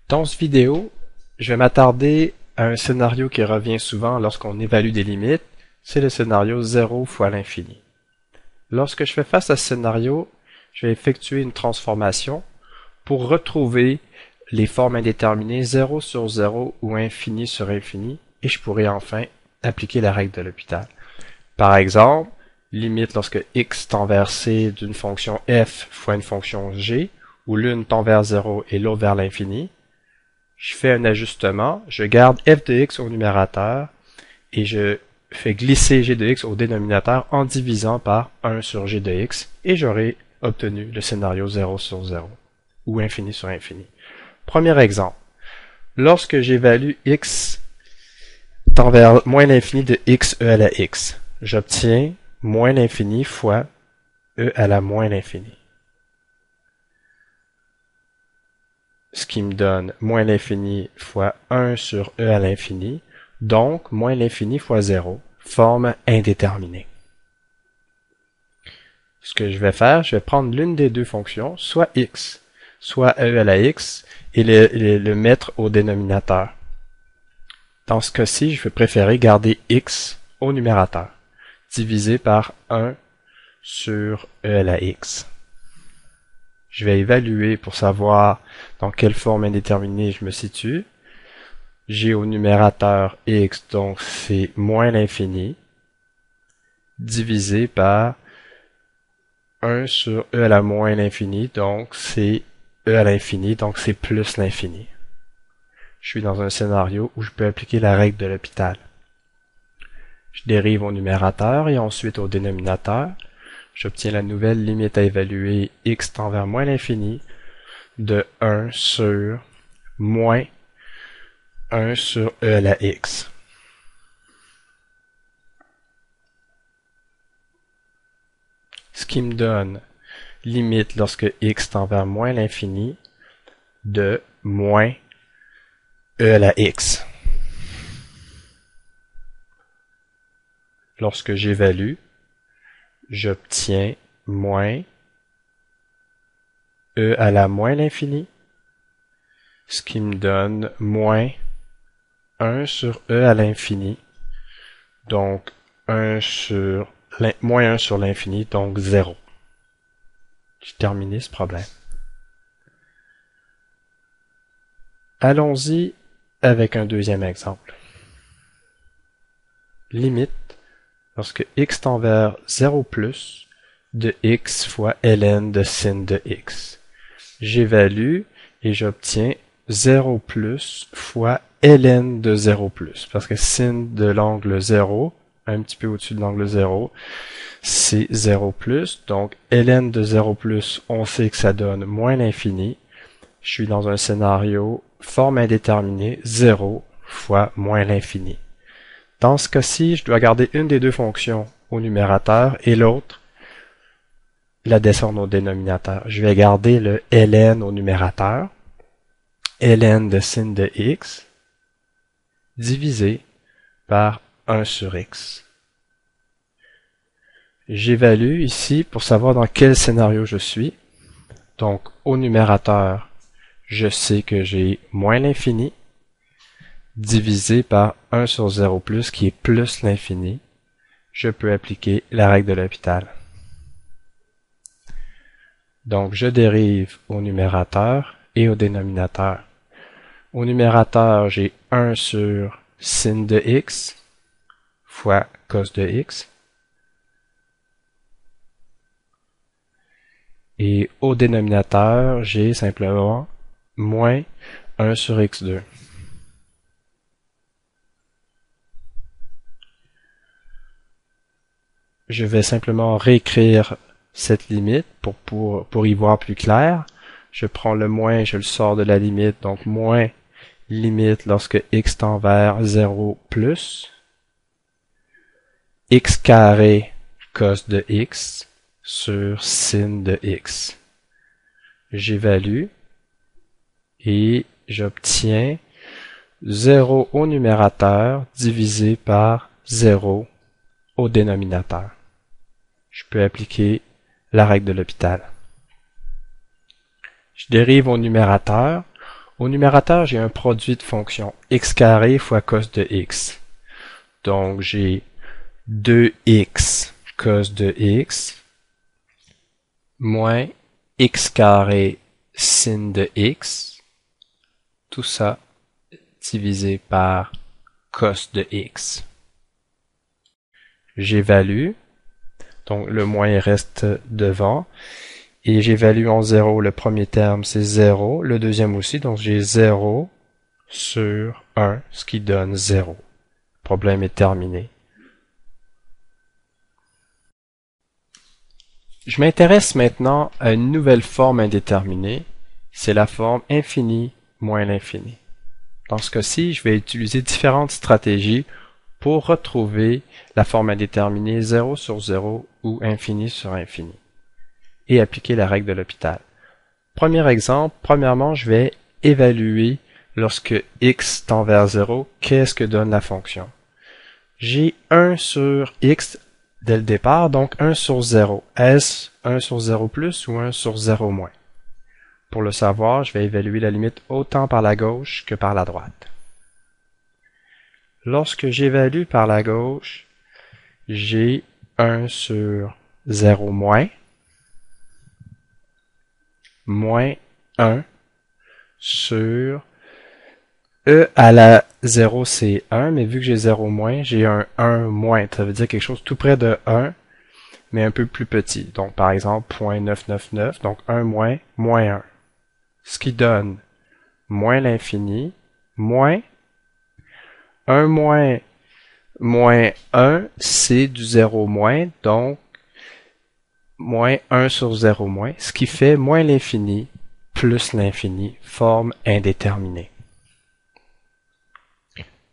Dans cette vidéo, je vais m'attarder à un scénario qui revient souvent lorsqu'on évalue des limites, c'est le scénario 0 fois l'infini. Lorsque je fais face à ce scénario, je vais effectuer une transformation pour retrouver les formes indéterminées 0 sur 0 ou infini sur infini, et je pourrai enfin appliquer la règle de L'Hopital. Par exemple, limite lorsque x tend vers c d'une fonction f fois une fonction g, où l'une tend vers 0 et l'autre vers l'infini. Je fais un ajustement, je garde f de x au numérateur et je fais glisser g de x au dénominateur en divisant par 1 sur g de x et j'aurai obtenu le scénario 0 sur 0 ou infini sur infini. Premier exemple, lorsque j'évalue x tend vers moins l'infini de x e à la x, j'obtiens moins l'infini fois e à la moins l'infini. Ce qui me donne moins l'infini fois 1 sur e à l'infini, donc moins l'infini fois 0, forme indéterminée. Ce que je vais faire, je vais prendre l'une des deux fonctions, soit x, soit e à la x, et le mettre au dénominateur. Dans ce cas-ci, je vais préférer garder x au numérateur, divisé par 1 sur e à la x. Je vais évaluer pour savoir dans quelle forme indéterminée je me situe. J'ai au numérateur x, donc c'est moins l'infini, divisé par 1 sur e à la moins l'infini, donc c'est e à l'infini, donc c'est plus l'infini. Je suis dans un scénario où je peux appliquer la règle de L'Hopital. Je dérive au numérateur et ensuite au dénominateur. J'obtiens la nouvelle limite à évaluer x tend vers moins l'infini de 1 sur moins 1 sur e à la x. Ce qui me donne limite lorsque x tend vers moins l'infini de moins e à la x. Lorsque j'évalue, j'obtiens moins e à la moins l'infini, ce qui me donne moins 1 sur e à l'infini, donc moins 1 sur l'infini, donc 0. J'ai terminé ce problème. Allons-y avec un deuxième exemple. Limite lorsque x tend vers 0 plus de x fois ln de sin de x. J'évalue et j'obtiens 0 plus fois ln de 0 plus, parce que sin de l'angle 0, un petit peu au-dessus de l'angle 0, c'est 0 plus, donc ln de 0 plus, on sait que ça donne moins l'infini. Je suis dans un scénario forme indéterminée, 0 fois moins l'infini. Dans ce cas-ci, je dois garder une des deux fonctions au numérateur et l'autre la descendre au dénominateur. Je vais garder le ln au numérateur, ln de sin de x, divisé par 1 sur x. J'évalue ici pour savoir dans quel scénario je suis. Donc, au numérateur, je sais que j'ai moins l'infini, divisé par 1 sur 0 plus, qui est plus l'infini. Je peux appliquer la règle de L'Hopital. Donc, je dérive au numérateur et au dénominateur. Au numérateur, j'ai 1 sur sin de x fois cos de x. Et au dénominateur, j'ai simplement moins 1 sur x2. Je vais simplement réécrire cette limite pour y voir plus clair. Je prends le moins, je le sors de la limite, donc moins limite lorsque x tend vers 0 plus x carré cos de x sur sin de x. J'évalue et j'obtiens 0 au numérateur divisé par 0 au dénominateur. Je peux appliquer la règle de L'Hopital. Je dérive au numérateur. Au numérateur, j'ai un produit de fonction x carré fois cos de x. Donc, j'ai 2x cos de x moins x carré sin de x. Tout ça divisé par cos de x. J'évalue, donc le moins reste devant, et j'évalue en 0, le premier terme c'est 0, le deuxième aussi, donc j'ai 0 sur 1, ce qui donne 0. Le problème est terminé. Je m'intéresse maintenant à une nouvelle forme indéterminée, c'est la forme infini moins l'infini. Dans ce cas-ci, je vais utiliser différentes stratégies pour retrouver la forme indéterminée 0 sur 0 ou infini sur infini et appliquer la règle de L'Hopital. Premier exemple, premièrement, je vais évaluer lorsque x tend vers 0, qu'est-ce que donne la fonction. J'ai 1 sur x dès le départ, donc 1 sur 0. Est-ce 1 sur 0 plus ou 1 sur 0 moins? Pour le savoir, je vais évaluer la limite autant par la gauche que par la droite. Lorsque j'évalue par la gauche, j'ai 1 sur 0 moins 1 sur e à la 0 c'est 1, mais vu que j'ai 0 moins, j'ai un 1 moins. Ça veut dire quelque chose tout près de 1, mais un peu plus petit. Donc par exemple 0.999, donc 1 moins, moins 1. Ce qui donne moins l'infini, moins 1 moins moins 1, c'est du 0 moins, donc moins 1 sur 0 moins, ce qui fait moins l'infini plus l'infini, forme indéterminée.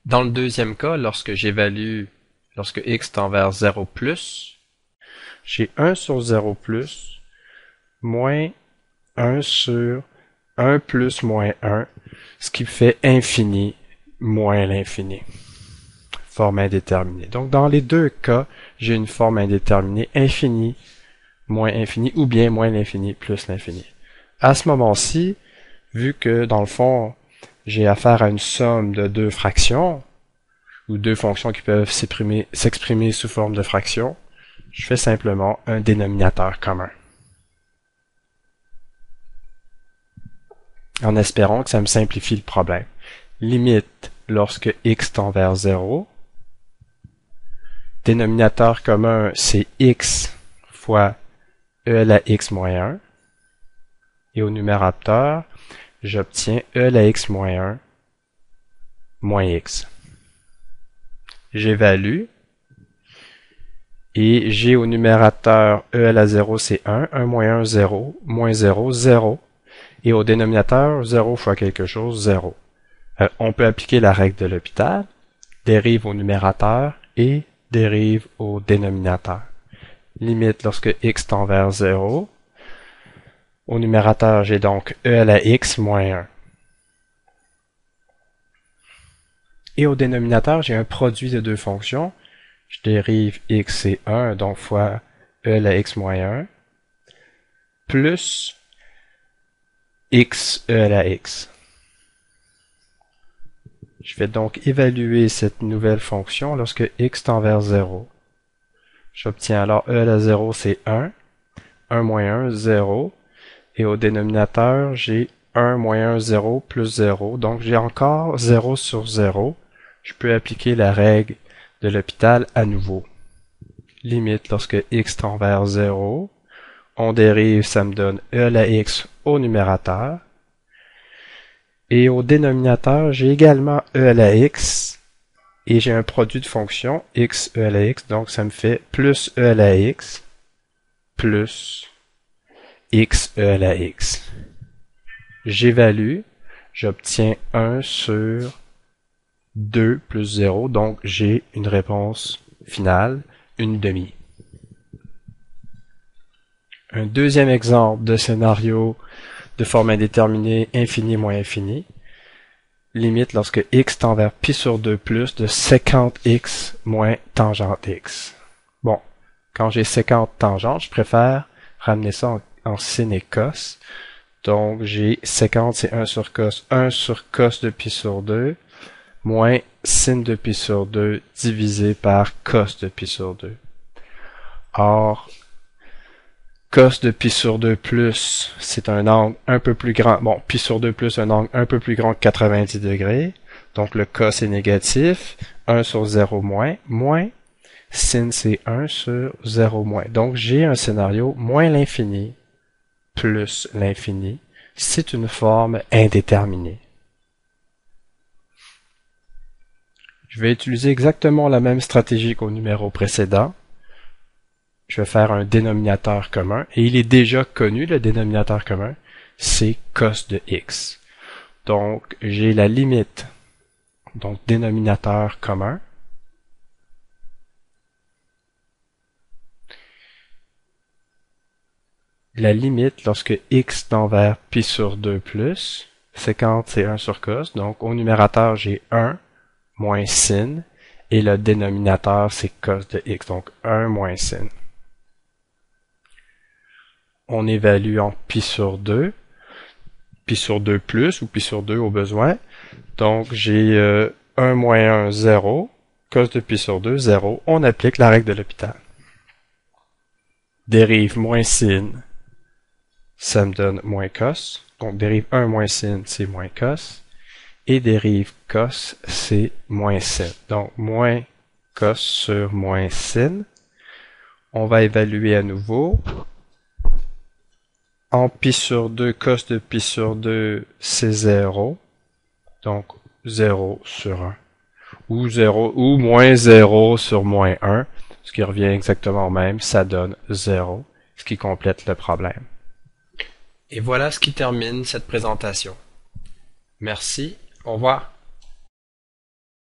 Dans le deuxième cas, lorsque x tend vers 0 plus, j'ai 1 sur 0 plus moins 1 sur 1 plus moins 1, ce qui fait infini moins l'infini. Forme indéterminée. Donc, dans les deux cas, j'ai une forme indéterminée infini moins infini ou bien moins l'infini plus l'infini. À ce moment-ci, vu que dans le fond, j'ai affaire à une somme de deux fractions ou deux fonctions qui peuvent s'exprimer sous forme de fractions, je fais simplement un dénominateur commun. En espérant que ça me simplifie le problème. Limite lorsque x tend vers 0. Dénominateur commun, c'est x fois e à la x moins 1. Et au numérateur, j'obtiens e à la x moins 1 moins x. J'évalue. Et j'ai au numérateur e à la 0, c'est 1. 1 moins 1, 0. Moins 0, 0. Et au dénominateur, 0 fois quelque chose, 0. On peut appliquer la règle de L'Hopital, dérive au numérateur et dérive au dénominateur. Limite lorsque x tend vers 0. Au numérateur, j'ai donc e à la x moins 1. Et au dénominateur, j'ai un produit de deux fonctions. Je dérive x c'est 1, donc fois e à la x moins 1, plus x e à la x. Je vais donc évaluer cette nouvelle fonction lorsque x tend vers 0. J'obtiens alors e à la 0 c'est 1, 1 moins 1, 0, et au dénominateur j'ai 1 moins 1, 0 plus 0, donc j'ai encore 0 sur 0. Je peux appliquer la règle de L'Hopital à nouveau. Limite lorsque x tend vers 0, on dérive, ça me donne e à la x au numérateur. Et au dénominateur, j'ai également e à la x, et j'ai un produit de fonction x e à la x, donc ça me fait plus e à la x, plus x e à la x. J'évalue, j'obtiens 1 sur 2 plus 0, donc j'ai une réponse finale, une demi. Un deuxième exemple de scénario de forme indéterminée infini moins infini. Limite lorsque x tend vers pi sur 2 plus de sécante x moins tangente x. Bon, quand j'ai sécante tangente, je préfère ramener ça en sin et cos. Donc, j'ai séquente, c'est 1 sur cos. 1 sur cos de pi sur 2, moins sin de pi sur 2 divisé par cos de pi sur 2. Or, cos de pi sur 2 plus, c'est un angle un peu plus grand. Bon, pi sur 2 plus, un angle un peu plus grand que 90 degrés. Donc, le cos est négatif. 1 sur 0 moins. Moins. Sin, c'est 1 sur 0 moins. Donc, j'ai un scénario moins l'infini plus l'infini. C'est une forme indéterminée. Je vais utiliser exactement la même stratégie qu'au numéro précédent. Je vais faire un dénominateur commun, et il est déjà connu, le dénominateur commun, c'est cos de x. Donc, j'ai la limite, donc dénominateur commun, la limite lorsque x tend vers pi sur 2 plus, séquente c'est 1 sur cos, donc au numérateur j'ai 1 moins sin, et le dénominateur c'est cos de x, donc 1 moins sin. On évalue en pi sur 2 plus ou pi sur 2 au besoin. Donc j'ai 1 moins 1, 0, cos de pi sur 2, 0. On applique la règle de L'Hopital. Dérive moins sin, ça me donne moins cos. Donc dérive 1 moins sin, c'est moins cos. Et dérive cos, c'est moins sin. Donc moins cos sur moins sin. On va évaluer à nouveau. En pi sur 2, cos de pi sur 2, c'est 0. Donc 0 sur 1. Ou 0, ou moins 0 sur moins 1. Ce qui revient exactement au même, ça donne 0. Ce qui complète le problème. Et voilà ce qui termine cette présentation. Merci, au revoir.